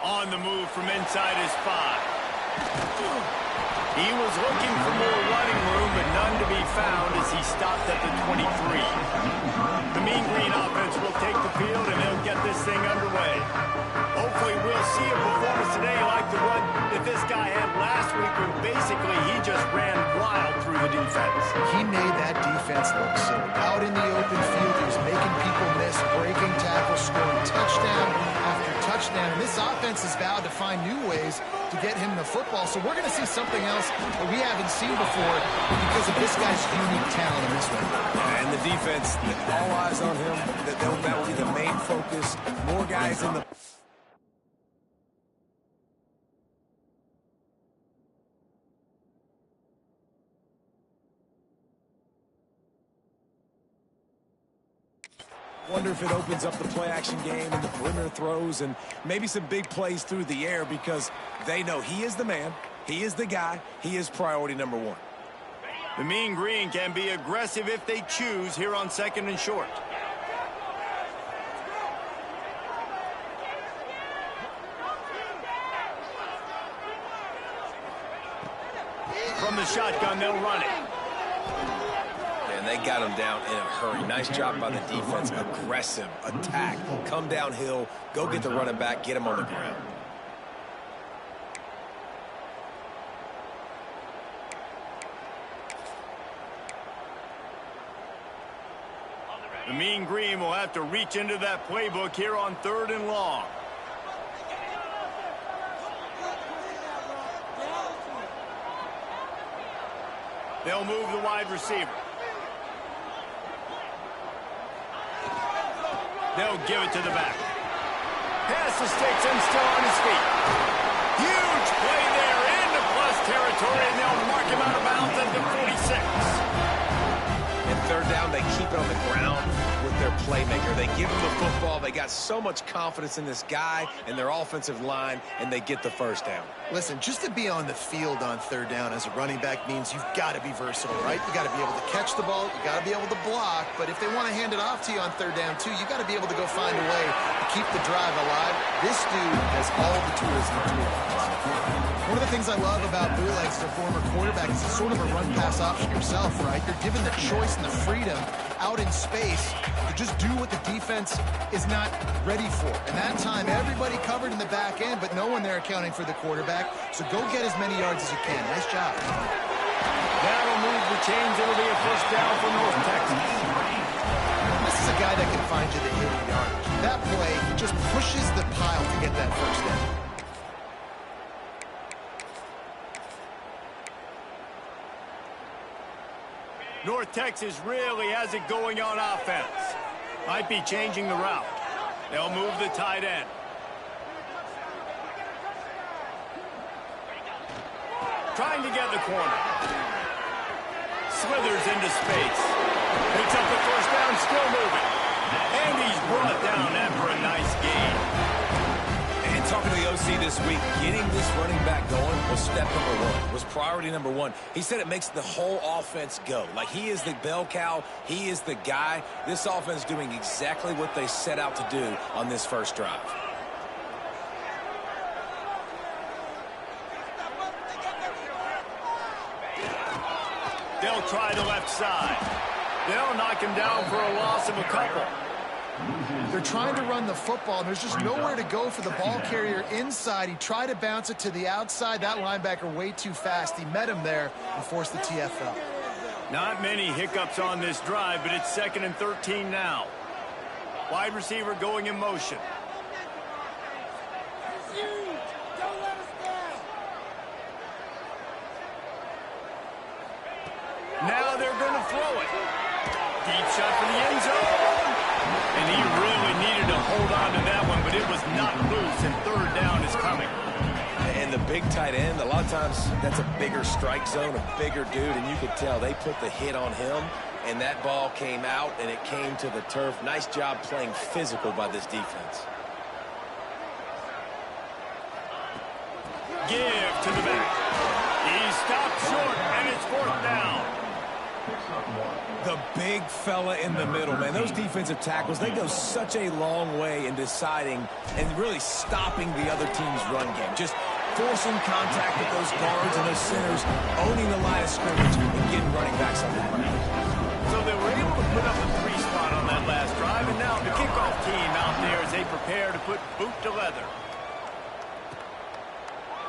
On the move from inside his 5. He was looking for more running room, but none to be found as he stopped at the 23. The Mean Green offense will take the field, and they'll get this thing underway. Hopefully we'll see a performance today like the one that this guy had last week, when basically he just ran wild through the defense. He made that defense look silly. Out in the open field, he was making people miss, breaking tackles, scoring touchdown after touchdown. And this offense has vowed to find new ways to get him the football. So we're going to see something else that we haven't seen before because of this guy's unique talent in this one. And the defense, all eyes on him. That will be the main focus. More guys in the... Wonder if it opens up the play-action game and the perimeter throws and maybe some big plays through the air, because they know he is the man, he is the guy, he is priority number 1. The Mean Green can be aggressive if they choose here on 2nd and short. From the shotgun, they'll run it. And they got him down in a hurry. Nice job by the defense. Aggressive attack. Come downhill. Go get the running back. Get him on the ground. The Mean Green will have to reach into that playbook here on 3rd and long. They'll move the wide receiver. They'll give it to the back. Passes takes him still on his feet. Huge play there into plus territory, and they'll mark him out of bounds at the 46. And 3rd down, they keep it on the ground with their playmaker. They give him the football. They got so much confidence in this guy and their offensive line, and they get the 1st down. Listen, just to be on the field on 3rd down as a running back means you've got to be versatile, right? You got to be able to catch the ball, you got to be able to block, but if they want to hand it off to you on 3rd down too, you got to be able to go find a way to keep the drive alive. This dude has all the tools in the toolbox. One of the things I love about Bootlegs, their former quarterback, is he's sort of a run-pass option yourself, right? You're given the choice and the freedom out in space to just do what the defense is not ready for. And that time, everybody covered in the back end, but no one there accounting for the quarterback. So go get as many yards as you can. Nice job. That'll move the chains. It'll be a 1st down for North Texas. This is a guy that can find you the 80 yardage. That play just pushes the pile to get that 1st down. North Texas really has it going on offense. Might be changing the route. They'll move the tight end. Trying to get the corner. Slithers into space. Picks up the 1st down, still moving. And he's brought down after a nice gain. And talking to the OC this week, getting this running back going was step number 1, was priority number 1. He said it makes the whole offense go. Like, he is the bell cow, he is the guy. This offense doing exactly what they set out to do on this 1st drive. They'll try the left side. They'll knock him down for a loss of a couple. They're trying to run the football, and there's just nowhere to go for the ball carrier inside. He tried to bounce it to the outside. That linebacker way too fast. He met him there and forced the TFL. Not many hiccups on this drive, but it's 2nd and 13 now. Wide receiver going in motion. Now they're going to throw it. Deep shot for the end zone. And he really needed to hold on to that one, but it was not loose, and 3rd down is coming. And the big tight end, a lot of times that's a bigger strike zone, a bigger dude, and you could tell they put the hit on him, and that ball came out, and it came to the turf. Nice job playing physical by this defense. Give to the back. He stopped short, and it's 4th down. The big fella in the middle, man. Those defensive tackles, they go such a long way in deciding and really stopping the other team's run game. Just forcing contact with those guards and those centers, owning the line of scrimmage, and getting running backs on the ground. So they were able to put up a 3 spot on that last drive, and now the kickoff team out there as they prepare to put boot to leather.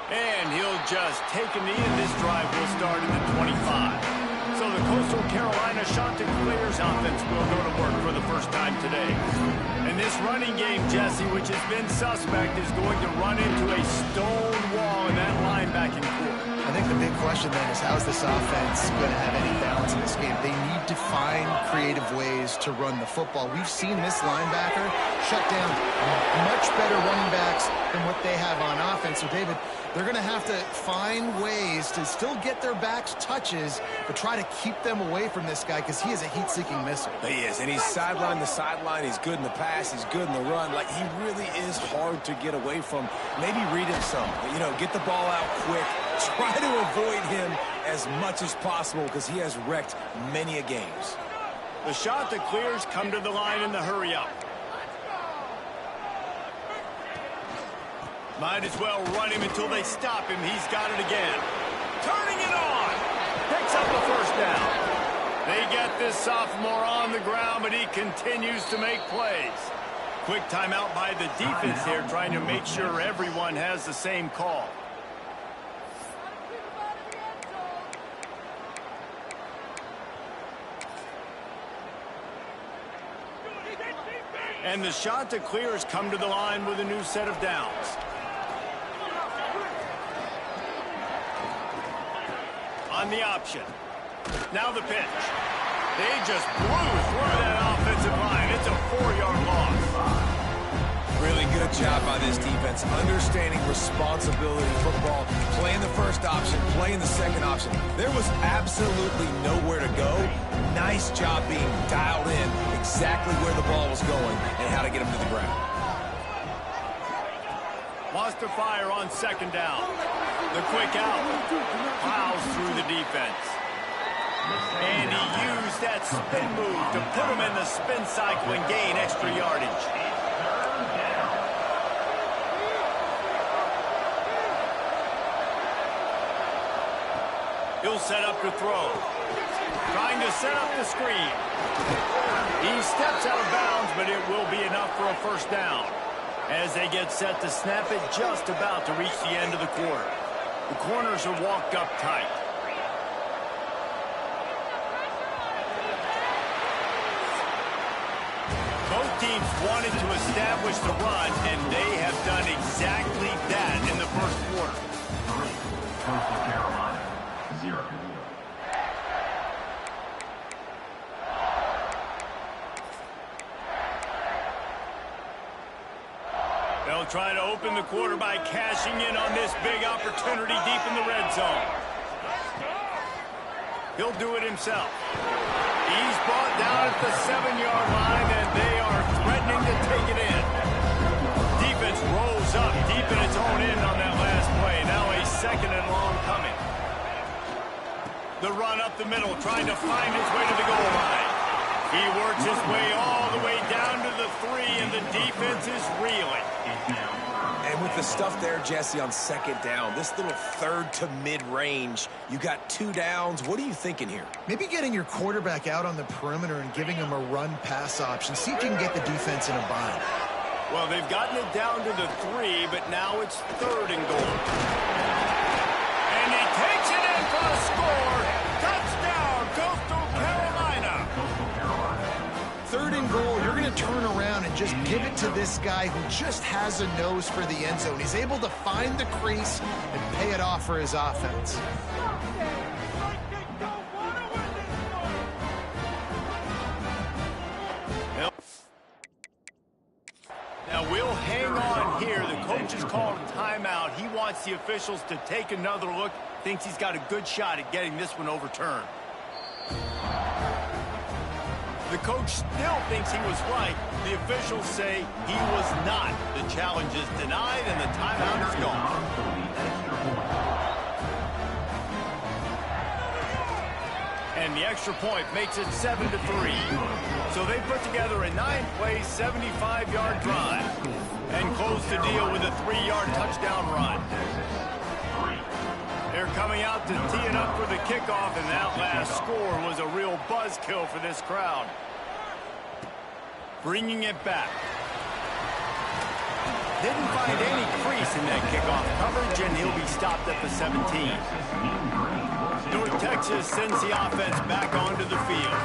And he'll just take a knee, and this drive will start at the 25. So the Coastal Carolina Chanticleers offense will go to work for the first time today. And this running game, Jesse, which has been suspect, is going to run into a stone wall in that linebacking core. I think the big question then is, how is this offense going to have any balance in this game? They need to find creative ways to run the football. We've seen this linebacker shut down much better running backs than what they have on offense. So, David, they're going to have to find ways to still get their backs touches, but try to keep them away from this guy because he is a heat-seeking missile. He is, and he's sideline to sideline. He's good in the pass. He's good in the run. Like, he really is hard to get away from. Maybe read him some. You know, get the ball out quick. Try to avoid him as much as possible because he has wrecked many a games. The Chanticleers come to the line in the hurry-up. Might as well run him until they stop him. He's got it again. Turning it on. Picks up the first down. They get this sophomore on the ground, but he continues to make plays. Quick timeout by the defense here, trying to make sure everyone has the same call. And the Chanticleers come to the line with a new set of downs. On the option. Now the pitch. They just blew through that offensive line. It's a 4-yard loss. Really good job by this defense, understanding responsibility football, playing the first option, playing the second option. There was absolutely nowhere to go. Nice job being dialed in exactly where the ball was going and how to get him to the ground. Wants to fire on second down. The quick out plows through the defense. And he used that spin move to put him in the spin cycle and gain extra yardage. He'll set up to throw. Trying to set up the screen. He steps out of bounds, but it will be enough for a first down. As they get set to snap it, just about to reach the end of the quarter. The corners are walked up tight. Both teams wanted to establish the run, and they have done exactly that in the first quarter. Coastal Carolina, 0. They'll try to open the quarter by cashing in on this big opportunity deep in the red zone. He'll do it himself. He's brought down at the 7-yard line, and they are threatening to take it in. Defense rolls up deep in its own end on that last play. Now a second and long coming. The run up the middle, trying to find his way to the goal line. He works his way all the way down to the 3, and the defense is reeling. And with the stuff there, Jesse, on second down, this little third to mid-range, you got 2 downs. What are you thinking here? Maybe getting your quarterback out on the perimeter and giving him a run-pass option. See if you can get the defense in a bind. Well, they've gotten it down to the 3, but now it's 3rd and goal. And he takes it in for the score. Touchdown, Coastal Carolina. 3rd and goal, you're going to turn around and just give it to this guy who just has a nose for the end zone. He's able to find the crease and pay it off for his offense. Now we'll hang on here. The coach has called a timeout. He wants the officials to take another look. Thinks he's got a good shot at getting this one overturned. The coach still thinks he was right. The officials say he was not. The challenge is denied, and the timeout is gone. And and the extra point makes it 7-3. So they put together a 9-play, 75-yard drive and close the deal with a 3-yard touchdown run. They're coming out to tee it up for the kickoff, and that last score was a real buzzkill for this crowd. Bringing it back. Didn't find any crease in that kickoff coverage, and he'll be stopped at the 17. North Texas sends the offense back onto the field.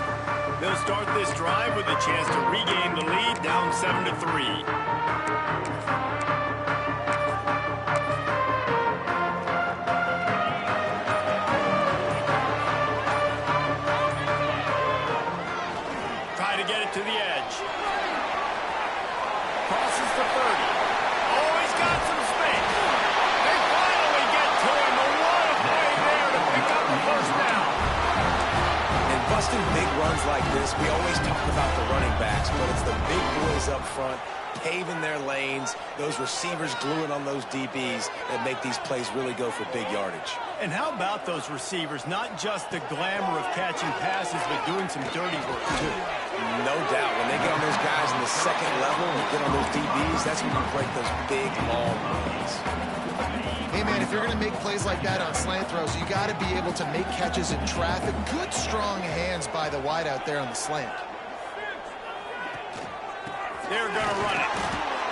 They'll start this drive with a chance to regain the lead, down 7-3. Try to get it to the edge. Crosses the 30. Oh, he's got some space. They finally get to him. A lot of play there to pick up the first down. And busting big runs like this, we always talk about the running backs, but it's the big boys up front, paving their lanes, those receivers gluing on those DBs that make these plays really go for big yardage. And how about those receivers? Not just the glamour of catching passes, but doing some dirty work, too. No doubt. When they get on those guys in the second level and get on those DBs, that's when you break those big, long runs. Hey, man, if you're going to make plays like that on slant throws, you got to be able to make catches in traffic. Good, strong hands by the wide out there on the slant. They're going to run it.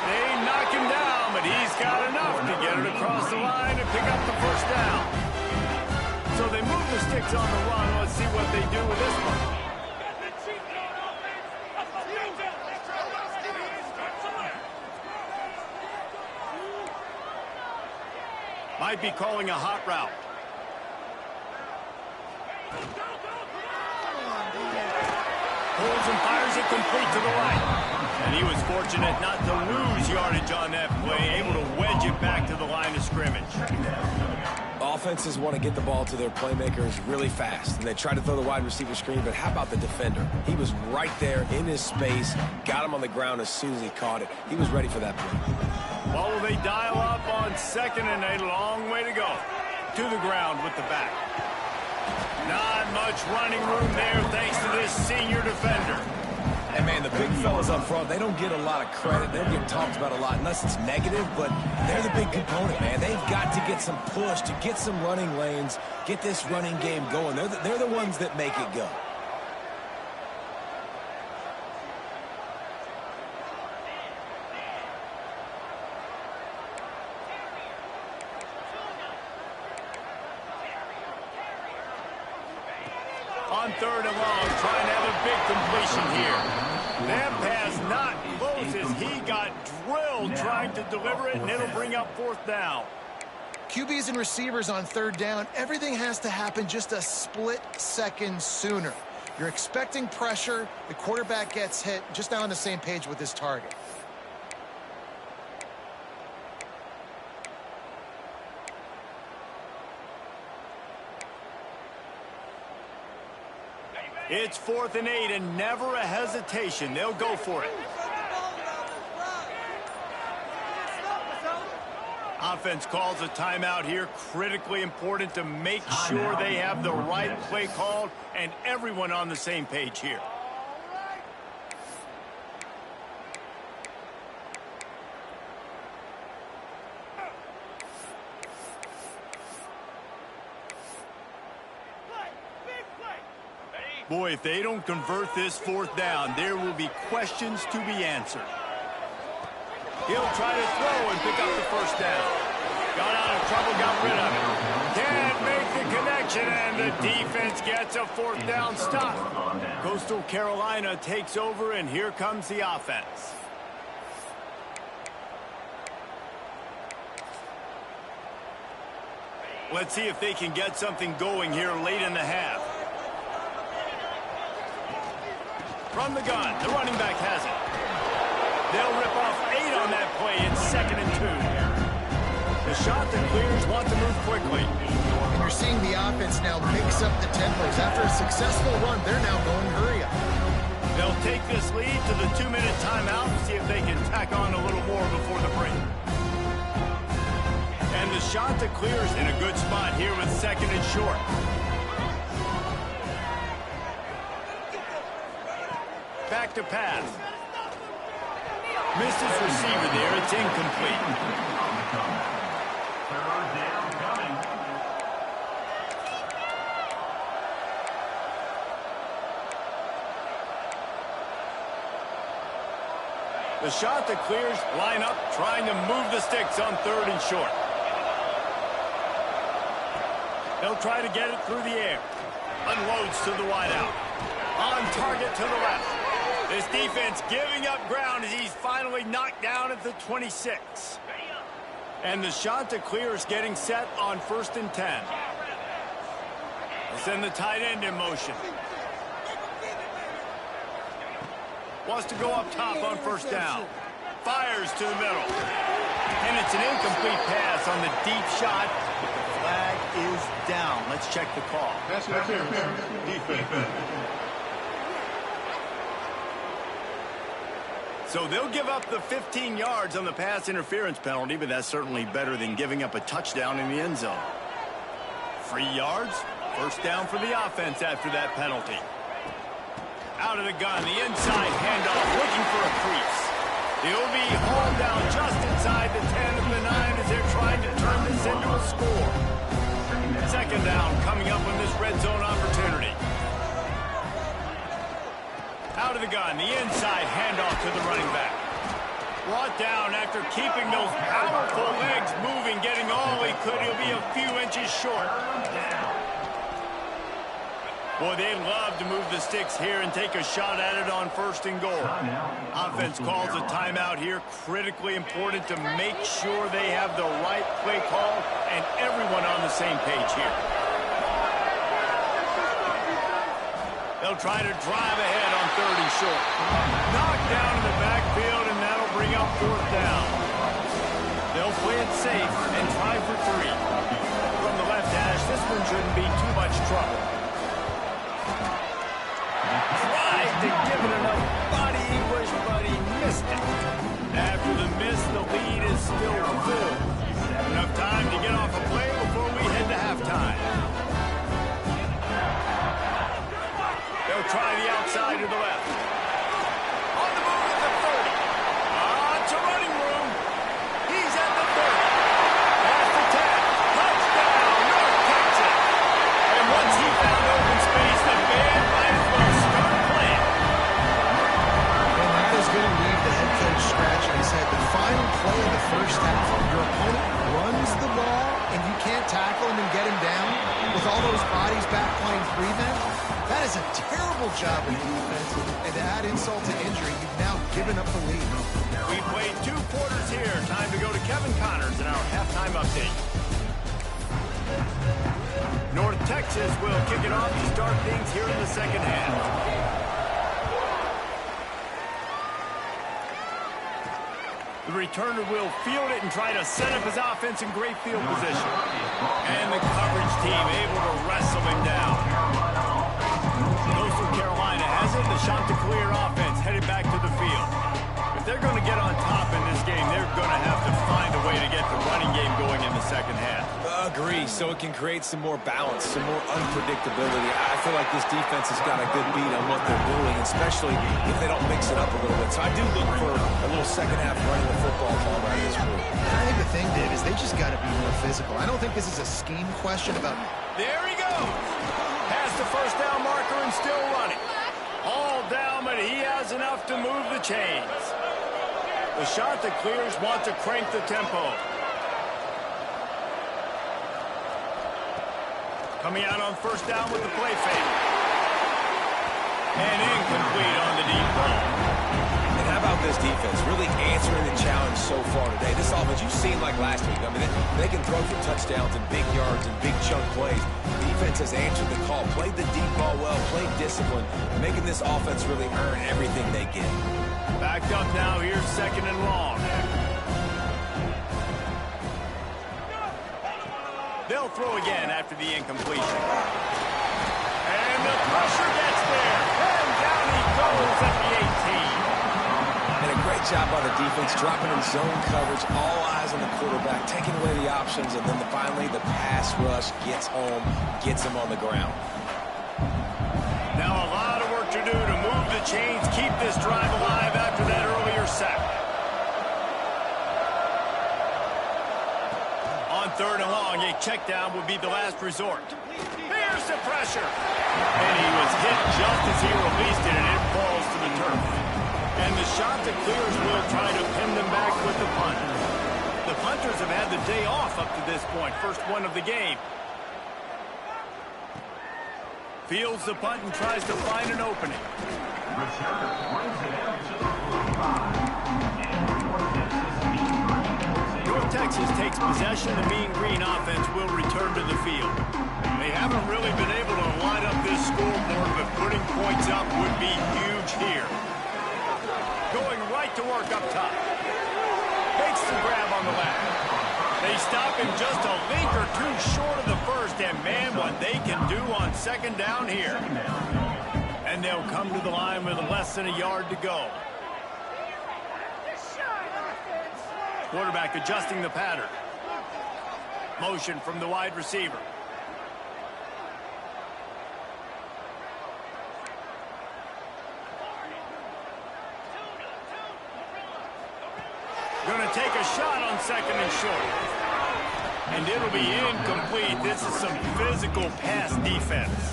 They knock him down, but he's got enough to get it across the line and pick up the first down. So they move the sticks on the run. Let's see what they do with this one. Might be calling a hot route. Pulls and fires it complete to the right. And he was fortunate not to lose yardage on that play, able to wedge it back to the line of scrimmage. Offenses want to get the ball to their playmakers really fast, and they try to throw the wide receiver screen, but how about the defender? He was right there in his space, got him on the ground as soon as he caught it. He was ready for that play. Well, will they dial up on 2nd and a long way to go? To the ground with the back. Not much running room there thanks to this senior defender. And, man, the big fellas up front, they don't get a lot of credit. They don't get talked about a lot unless it's negative, but they're the big component, man. They've got to get some push, to get some running lanes, get this running game going. They're the ones that make it go. On 3rd and long, trying to have a big completion here. That pass not close as he got drilled trying to deliver it, and it'll bring up 4th down. QBs and receivers on 3rd down, everything has to happen just a split second sooner. You're expecting pressure, the quarterback gets hit, just not on the same page with his target. It's 4th and 8, and never a hesitation. They'll go for it. Offense calls a timeout here. Critically important to make sure they have the right play called and everyone on the same page here. Boy, if they don't convert this 4th down, there will be questions to be answered. He'll try to throw and pick up the first down. Got out of trouble, got rid of it. Can't make the connection, and the defense gets a 4th down stop. Coastal Carolina takes over, and here comes the offense. Let's see if they can get something going here late in the half. From the gun, the running back has it. They'll rip off 8 on that play in 2nd and 2. The shot that clears want to move quickly. And you're seeing the offense now mix up the tempos. After a successful run, they're now going hurry up. They'll take this lead to the 2-minute timeout and see if they can tack on a little more before the break. And the shot that clears in a good spot here with 2nd and short. back to pass. Missed his receiver there. It's incomplete. Third down coming. The shot that clears, line up, trying to move the sticks on 3rd and short. They'll try to get it through the air. Unloads to the wideout. On target to the left. This defense giving up ground as he's finally knocked down at the 26. And the shot to clear is getting set on 1st and 10. They'll send the tight end in motion. Wants to go up top on 1st down. Fires to the middle. And it's an incomplete pass on the deep shot. The flag is down. Let's check the call. Pass interference. Defense. So they'll give up the 15 yards on the pass interference penalty, but that's certainly better than giving up a touchdown in the end zone. 3 yards. 1st down for the offense after that penalty. Out of the gun, the inside handoff, looking for a crease. They'll be hauled down just inside the 10 of the 9 as they're trying to turn this into a score. 2nd down coming up on this red zone opportunity. Out of the gun, the inside handoff to the running back. Brought down after keeping those powerful legs moving, getting all he could. He'll be a few inches short. Boy, they'd love to move the sticks here and take a shot at it on 1st and goal. Offense calls a timeout here. Critically important to make sure they have the right play call and everyone on the same page here. They'll try to drive ahead on 3rd and short. Knocked down in the backfield, and that'll bring up 4th down. They'll play it safe and try for 3. From the left hash, this one shouldn't be too much trouble. Tried to give it enough body English, but he missed it. After the miss, the lead is still full. Enough time to get off a play before we head to halftime. They'll try the outside to the left. On the move at the 30. To running room. He's at the 30. Past the 10. Touchdown, North Texas. And once he found open space, the band might as well start playing. And that is going to leave the head coach scratching his head. The final play of the 1st half, your opponent runs the ball, and you can't tackle him and get him down with all those bodies back playing prevent. That is a terrible job of defense, and to add insult to injury, you've now given up the lead. We played 2 quarters here. Time to go to Kevin Connors in our halftime update. North Texas will kick it off to start things here in the 2nd half. The returner will field it and try to set up his offense in great field position. And the coverage team able to wrestle him down. Coastal Carolina has it. The shot to clear offense headed back to the field. If they're going to get on top in this game, they're going to have to find a way to get the running game going in the 2nd half. Agree, so it can create some more balance, some more unpredictability. I feel like this defense has got a good beat on what they're doing, especially if they don't mix it up a little bit. So I do look for a little 2nd half running the football ball out of this group. I think the thing, Dave, is they just got to be more physical. I don't think this is a scheme question about... There he goes. Past the 1st down marker and still running. All down, but he has enough to move the chains. The shot that clears wants to crank the tempo. Coming out on 1st down with the play fake. And incomplete on the deep ball. And how about this defense? Really answering the challenge so far today. This offense, you've seen like last week. I mean, they can throw for touchdowns and big yards and big chunk plays. The defense has answered the call, played the deep ball well, played discipline, making this offense really earn everything they get. Backed up now, here's 2nd and long. They'll throw again after the incompletion. And the pressure gets there. And down he goes at the 18. And a great job by the defense, dropping in zone coverage, all eyes on the quarterback, taking away the options, and then finally the pass rush gets home, gets him on the ground. Now a lot of work to do to move the chains, keep this drive alive after that earlier sack. On 3rd and long, a check down would be the last resort. Here's the pressure. And he was hit just as he released it, and it falls to the turf. And the shot that clears will try to pin them back with the punt. The punters have had the day off up to this point. First one of the game. Fields the punt and tries to find an opening. Returner brings it out to the 45. And North Texas Mean Green. North Texas takes possession. The Mean Green offense will return to the field. They haven't really been able to line up this scoreboard, but putting points up would be huge here. Going right to work up top. Makes the grab on the left. They stop him just a link or two short of the first, and man, what they can do on 2nd down here. And they'll come to the line with less than a yard to go. Quarterback adjusting the pattern. Motion from the wide receiver. Going to take a shot on 2nd and short. And it'll be incomplete. This is some physical pass defense.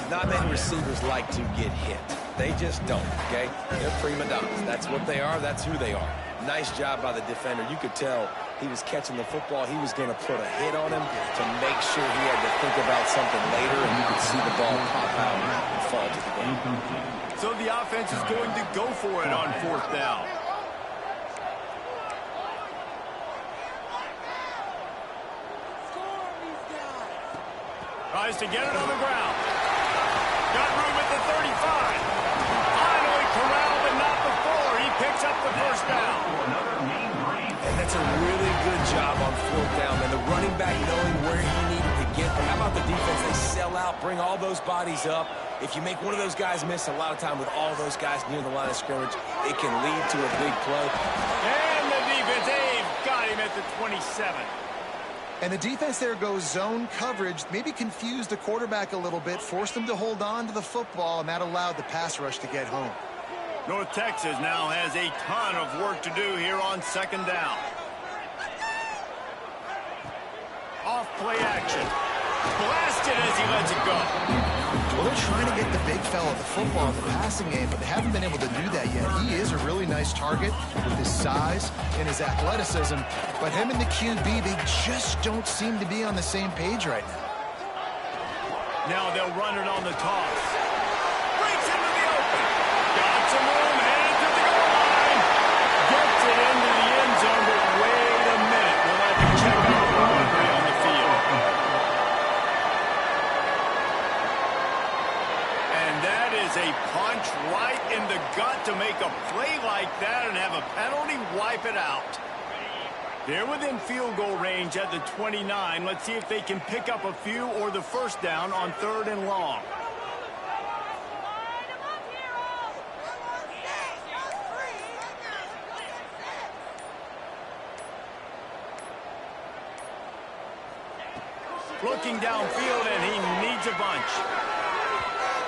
Not many receivers like to get hit. They just don't, okay? They're prima donnas. That's what they are. That's who they are. Nice job by the defender. You could tell he was catching the football. He was going to put a hit on him to make sure he had to think about something later, and you could see the ball pop out and fall to the ground. So the offense is going to go for it on 4th down. Tries to get it on the ground. Got room at the 35. Finally corralled, but not before. He picks up the 1st down. And that's a really good job on 4th down. And the running back knowing where he needed to get. But how about the defense? They sell out, bring all those bodies up. If you make one of those guys miss, a lot of time with all those guys near the line of scrimmage, it can lead to a big play. And the defense, they've got him at the 27. And the defense there goes zone coverage, maybe confused the quarterback a little bit, forced him to hold on to the football, and that allowed the pass rush to get home. North Texas now has a ton of work to do here on 2nd down. Off play action. Blasted as he lets it go. Well, they're trying to get the big fella the football in the passing game, but they haven't been able to do that yet. He is a really nice target with his size and his athleticism, but him and the QB, they just don't seem to be on the same page right now. Now they'll run it on the toss. Breaks into the open. Got some room, headed to the goal line. Gets it into the end zone, but wait a minute. We'll have to check out the boundary on the field. And that is a punch right in the gut to make a play like that and have a penalty wipe it out. They're within field goal range at the 29. Let's see if they can pick up a few or the 1st down on 3rd and long. Looking downfield, and he needs a bunch.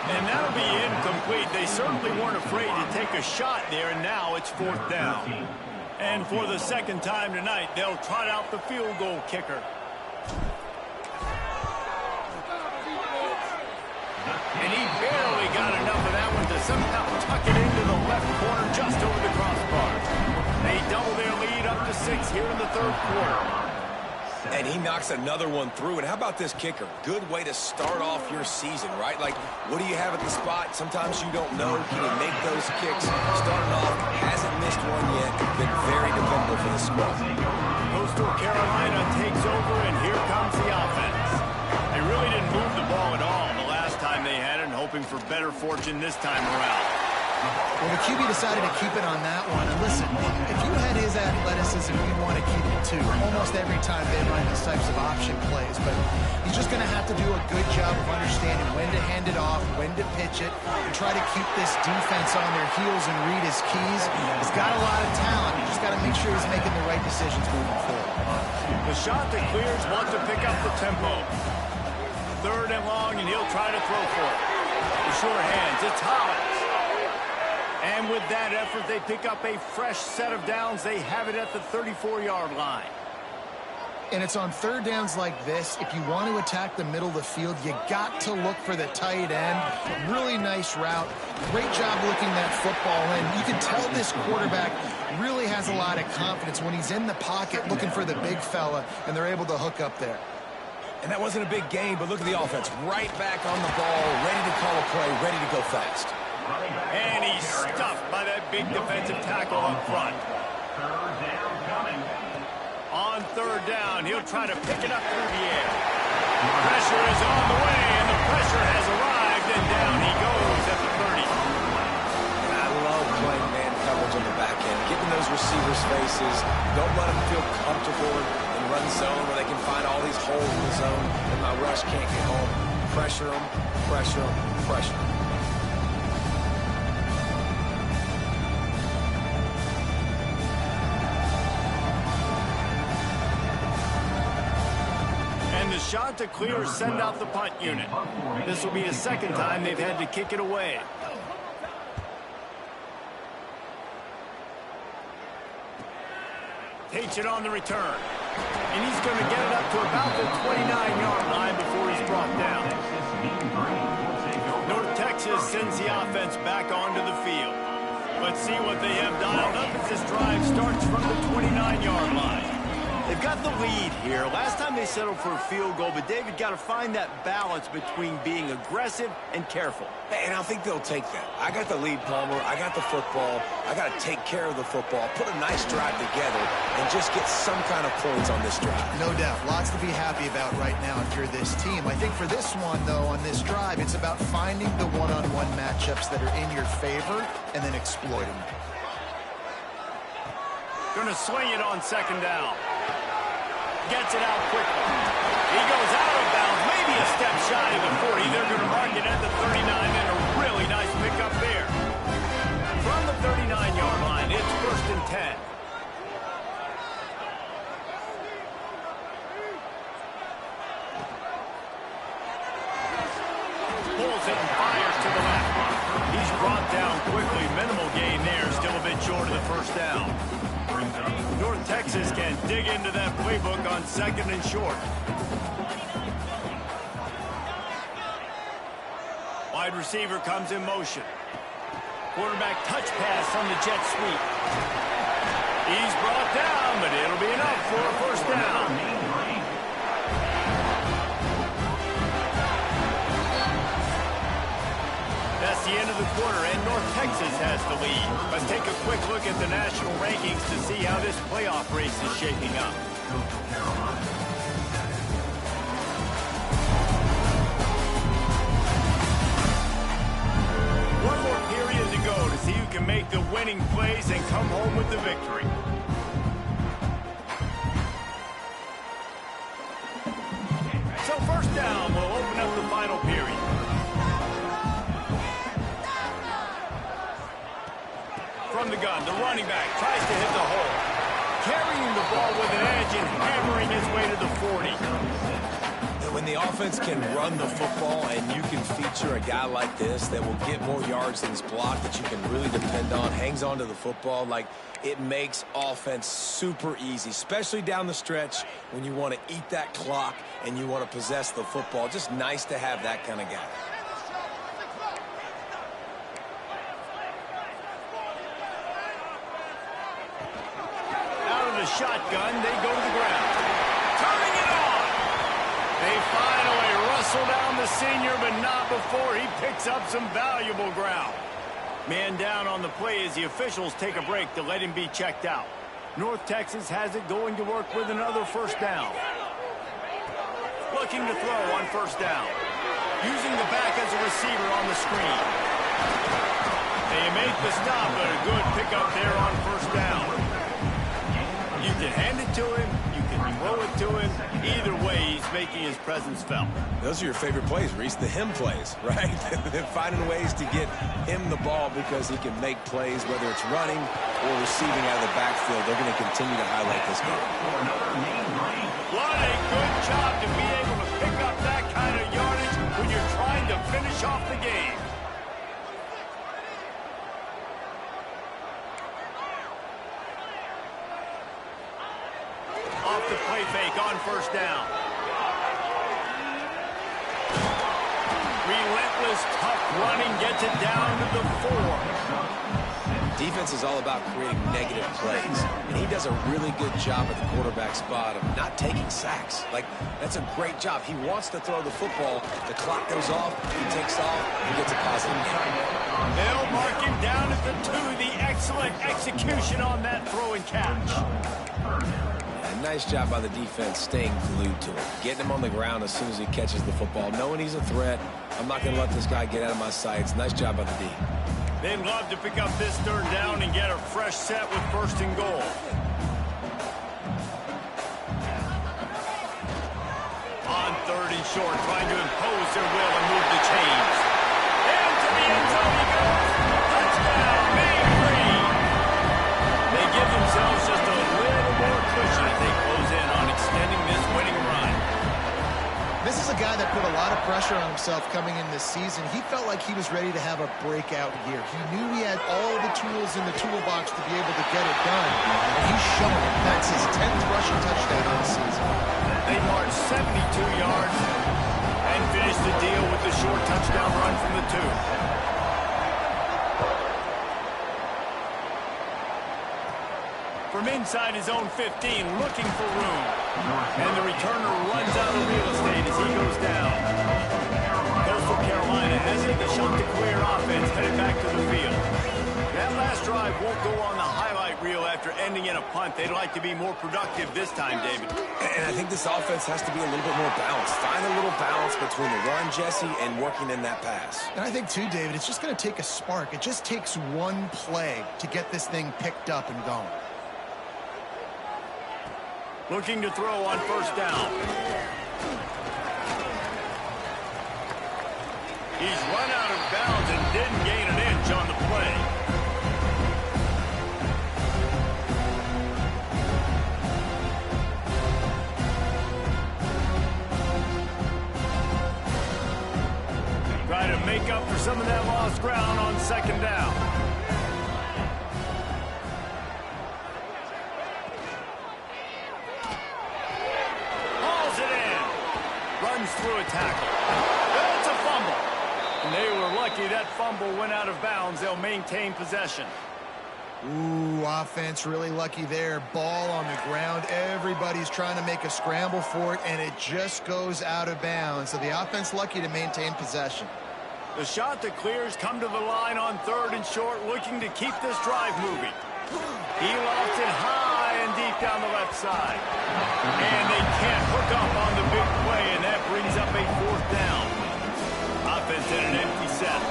And that'll be incomplete. They certainly weren't afraid to take a shot there, and now it's 4th down. And for the 2nd time tonight, they'll trot out the field goal kicker. And he barely got enough of that one to somehow tuck it into the left corner just over the crossbar. They double their lead up to 6 here in the 3rd quarter. And he knocks another one through. And how about this kicker? Good way to start off your season, right? Like, what do you have at the spot? Sometimes you don't know. Can he make those kicks? Starting off, hasn't missed one yet. Been very dependable for the squad. Coastal Carolina takes over, and here comes the offense. They really didn't move the ball at all the last time they had it, and hoping for better fortune this time around. Well, the QB decided to keep it on that one. And listen, if you had his athleticism, you'd want to keep it too. Almost every time they run these types of option plays. But he's just going to have to do a good job of understanding when to hand it off, when to pitch it, and try to keep this defense on their heels and read his keys. He's got a lot of talent. You just got to make sure he's making the right decisions moving forward. The shot that clears wants to pick up the tempo. 3rd and long, and he'll try to throw for it. The sure hands, it's Hollins. And with that effort, they pick up a fresh set of downs. They have it at the 34-yard line. And it's on third downs like this. If you want to attack the middle of the field, you got to look for the tight end. Really nice route. Great job looking that football in. You can tell this quarterback really has a lot of confidence when he's in the pocket looking for the big fella, and they're able to hook up there. And that wasn't a big gain, but look at the offense. Right back on the ball, ready to call a play, ready to go fast. And he's stuffed by that big defensive tackle up front. Third down coming. On third down, he'll try to pick it up through the air. Pressure is on the way, and the pressure has arrived, and down he goes at the 30. And I love playing man coverage on the back end, getting those receivers' faces. Don't let them feel comfortable in run zone where they can find all these holes in the zone, and my rush can't get home. Pressure them, pressure them, pressure them. Shot to clear, send out the punt unit. This will be a second time they've had to kick it away. Takes it on the return. And he's going to get it up to about the 29-yard line before he's brought down. North Texas sends the offense back onto the field. Let's see what they have dialed up as this drive starts from the 29-yard line. They've got the lead here. Last time they settled for a field goal, but David got to find that balance between being aggressive and careful. And I think they'll take that. I got the lead, Palmer. I got the football. I got to take care of the football, put a nice drive together, and just get some kind of points on this drive. No doubt. Lots to be happy about right now if you're this team. I think for this one, though, on this drive, it's about finding the one-on-one matchups that are in your favor and then exploiting them. Going to swing it on second down. Gets it out quickly. He goes out of bounds, maybe a step shy of the 40. They're going to mark it at the 39, and a really nice pickup there. From the 39-yard line, it's 1st and 10. Pulls it and fires to the left. He's brought down quickly. Minimal gain there, still a bit short of the first down. North Texas can dig into that playbook on 2nd and short. Wide receiver comes in motion. Quarterback touch pass on the jet sweep. He's brought down, but it'll be enough for a first down. That's the end of the quarter, and North Texas has the lead. Let's take a quick look at the national rankings to see how this playoff race is shaping up. One more period to go to see who can make the winning plays and come home with the victory. So first down will open up the final period. From the gun, the running back tries to hit the hole. Carrying the ball with an edge and hammering his way to the 40. And when the offense can run the football and you can feature a guy like this that will get more yards than his block, that you can really depend on, hangs on to the football, like it makes offense super easy, especially down the stretch when you want to eat that clock and you want to possess the football. Just nice to have that kind of guy. Shotgun, they go to the ground. Turning it on! They finally rustle down the senior, but not before he picks up some valuable ground. Man down on the play as the officials take a break to let him be checked out. North Texas has it going to work with another first down. Looking to throw on first down. Using the back as a receiver on the screen. They make the stop, but a good pickup there on first down. You can hand it to him, you can throw it to him. Either way, he's making his presence felt. Those are your favorite plays, Reese, the him plays, right? They're finding ways to get him the ball because he can make plays, whether it's running or receiving out of the backfield. They're going to continue to highlight this game. What a good job to be able to pick up that kind of yardage when you're trying to finish off the game. off the play fake on first down. Relentless, tough running gets it down to the 4. Defense is all about creating negative plays, and he does a really good job at the quarterback spot of not taking sacks. Like, that's a great job. He wants to throw the football. The clock goes off. He takes off. He gets a positive gain. They'll mark him down at the 2. The excellent execution on that throw and catch. And nice job by the defense staying glued to him, getting him on the ground as soon as he catches the football, knowing he's a threat. I'm not going to let this guy get out of my sights. Nice job by the D. They'd love to pick up this third down and get a fresh set with first and goal. On third and short, trying to impose their will and move the chains. Into the end zone he goes. Touchdown, Main Green. They give themselves just a little more cushion as they close in on extending this winning run. This is a guy that put a lot of pressure on himself coming in this season. He felt like he was ready to have a breakout year. He knew he had all the tools in the toolbox to be able to get it done, and he's shown it. That's his 10th rushing touchdown of the season. They marched 72 yards and finished the deal with the short touchdown run from the 2. From inside his own 15, looking for room. And the returner runs out of real estate as he goes down. Coastal Carolina has it. The Chanticleer offense headed back to the field. That last drive won't go on the highlight reel after ending in a punt. They'd like to be more productive this time, David. And I think this offense has to be a little bit more balanced. Find a little balance between the run, Jesse, and working in that pass. And I think, too, David, it's just going to take a spark. It just takes one play to get this thing picked up and going. Looking to throw on first down. He's run out of bounds and didn't gain an inch on the play. Try to make up for some of that lost ground on second down. Through a tackle. That's a fumble. And they were lucky that fumble went out of bounds. They'll maintain possession. Ooh, offense really lucky there. Ball on the ground. Everybody's trying to make a scramble for it, and it just goes out of bounds. So the offense lucky to maintain possession. The shot that clears come to the line on third and short, looking to keep this drive moving. He lofts it high and deep down the left side. And they can't hook up on the big play, and that brings up a fourth down. Offense in an empty set.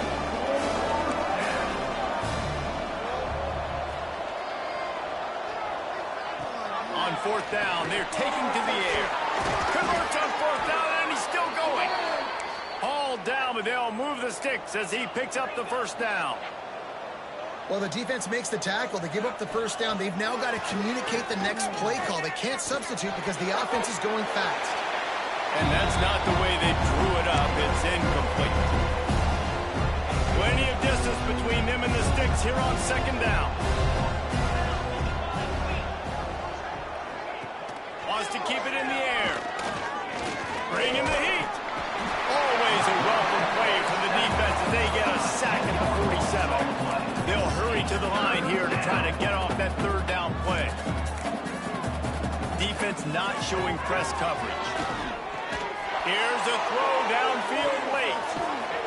On fourth down, they're taking to the air. Converts on fourth down, and he's still going. Hauled down, but they'll move the sticks as he picks up the first down. Well, the defense makes the tackle. They give up the first down. They've now got to communicate the next play call. They can't substitute because the offense is going fast. And that's not the way they drew it up. It's incomplete. Plenty of distance between them and the sticks here on second down. Wants to keep it in the air. Bringing the heat. Always a welcome play for the defense as they get a sack at the 47. They'll hurry to the line here to try to get off that third down play. Defense not showing press coverage. Here's a throw downfield late.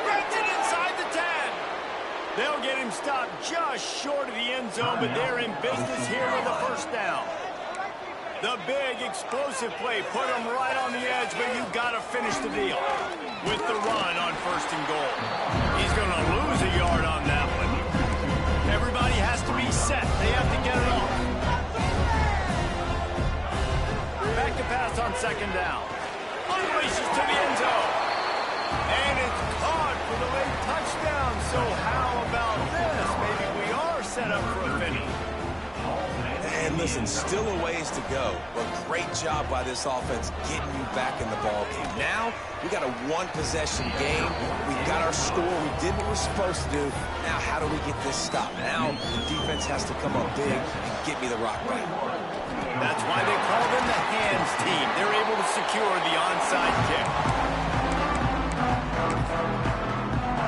Gets it inside the 10. They'll get him stopped just short of the end zone, but they're in business here with a first down. The big explosive play put him right on the edge, but you got to finish the deal with the run on first and goal. He's going to lose a yard on that one. Everybody has to be set. They have to get it off. Back to pass on second down. Unleashes to the end zone. And it's caught for the late touchdown. So how about this? Maybe we are set up for a finish. And listen, still a ways to go, but great job by this offense getting you back in the ball game. Now, we got a one-possession game. We got our score. We did what we're supposed to do. Now, how do we get this stopped? Now, the defense has to come up big and get me the rock back. That's why they call them the hand secure the onside kick.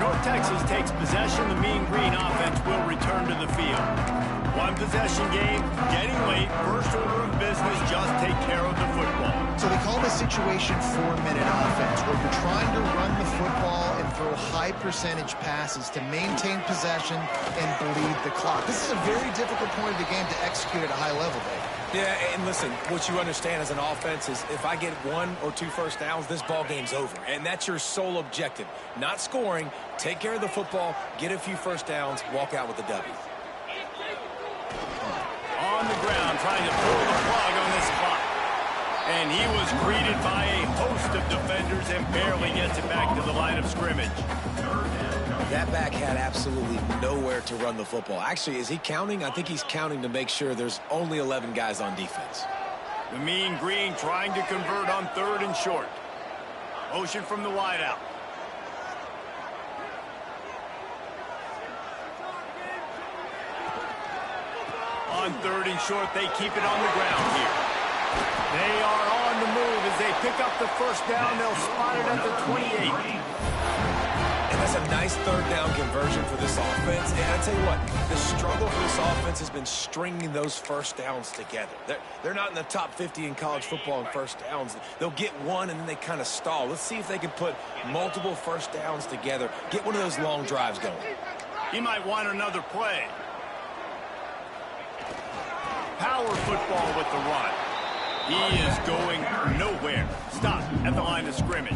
North Texas takes possession. The Mean Green offense will return to the field. One possession game, getting late. First order of business, just take care of the football. So they call this situation 4-minute offense, where you're trying to run the football and throw high percentage passes to maintain possession and bleed the clock. This is a very difficult point of the game to execute at a high level, Dave. Yeah, and listen, what you understand as an offense is if I get 1 or 2 first downs, this ball game's over. And that's your sole objective. Not scoring, take care of the football, get a few first downs, walk out with the W. On the ground, trying to pull the plug on this clock. And he was greeted by a host of defenders and barely gets it back to the line of scrimmage. That back had absolutely nowhere to run the football. Actually, is he counting? I think he's counting to make sure there's only 11 guys on defense. The Mean Green trying to convert on 3rd and short. Motion from the wideout. On 3rd and short, they keep it on the ground here. They are on the move as they pick up the first down. They'll spot it at the 28. And that's a nice 3rd down conversion for this offense. And I tell you what, the struggle for this offense has been stringing those first downs together. They're not in the top 50 in college football in first downs. They'll get one and then they kind of stall. Let's see if they can put multiple first downs together. Get one of those long drives going. He might want another play. Power football with the run. He is going nowhere. Stop at the line of scrimmage.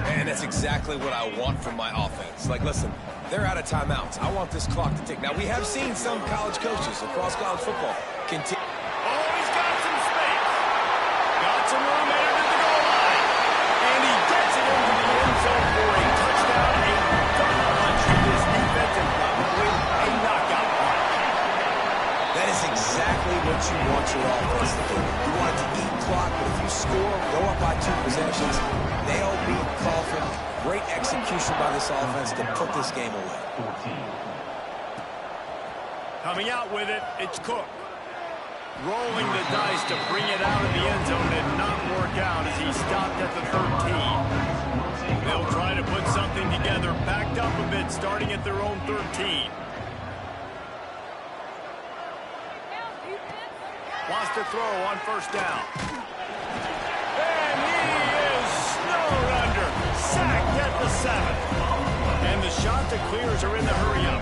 And that's exactly what I want from my offense. Like, listen, they're out of timeouts. I want this clock to tick. Now, we have seen some college coaches across college football continue. Oh, he's got some space. Got some room headed to the goal line. And he gets it into the end zone for a touchdown. A gut punch to this defense and probably a knockout punch. That is exactly what you want your offense to do. You want it to eat clock, but if you score, go up by 2 possessions, nail, beat, coffin. Great execution by this offense to put this game away. Coming out with it, it's Cook. Rolling the dice to bring it out of the end zone did not work out as he stopped at the 13. They'll try to put something together, backed up a bit, starting at their own 13. Wants to throw on first down. And he is snowed under. Sacked at the 7. And the shot to clears are in the hurry-up.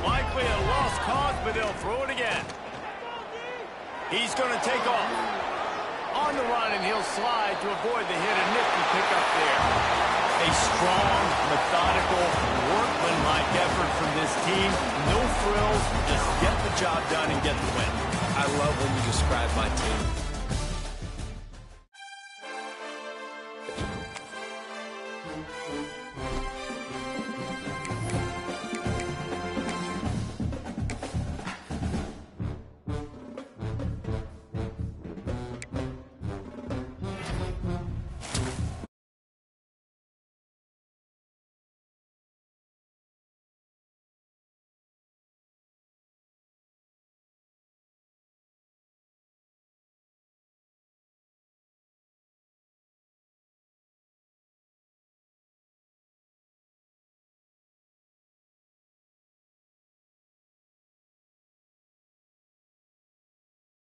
Likely a lost cause, but they'll throw it again. He's going to take off. On the run, and he'll slide to avoid the hit. A nifty pickup there. A strong, methodical, workmanlike effort from this team. No frills, just get the job done and get the win. I love when you describe my team.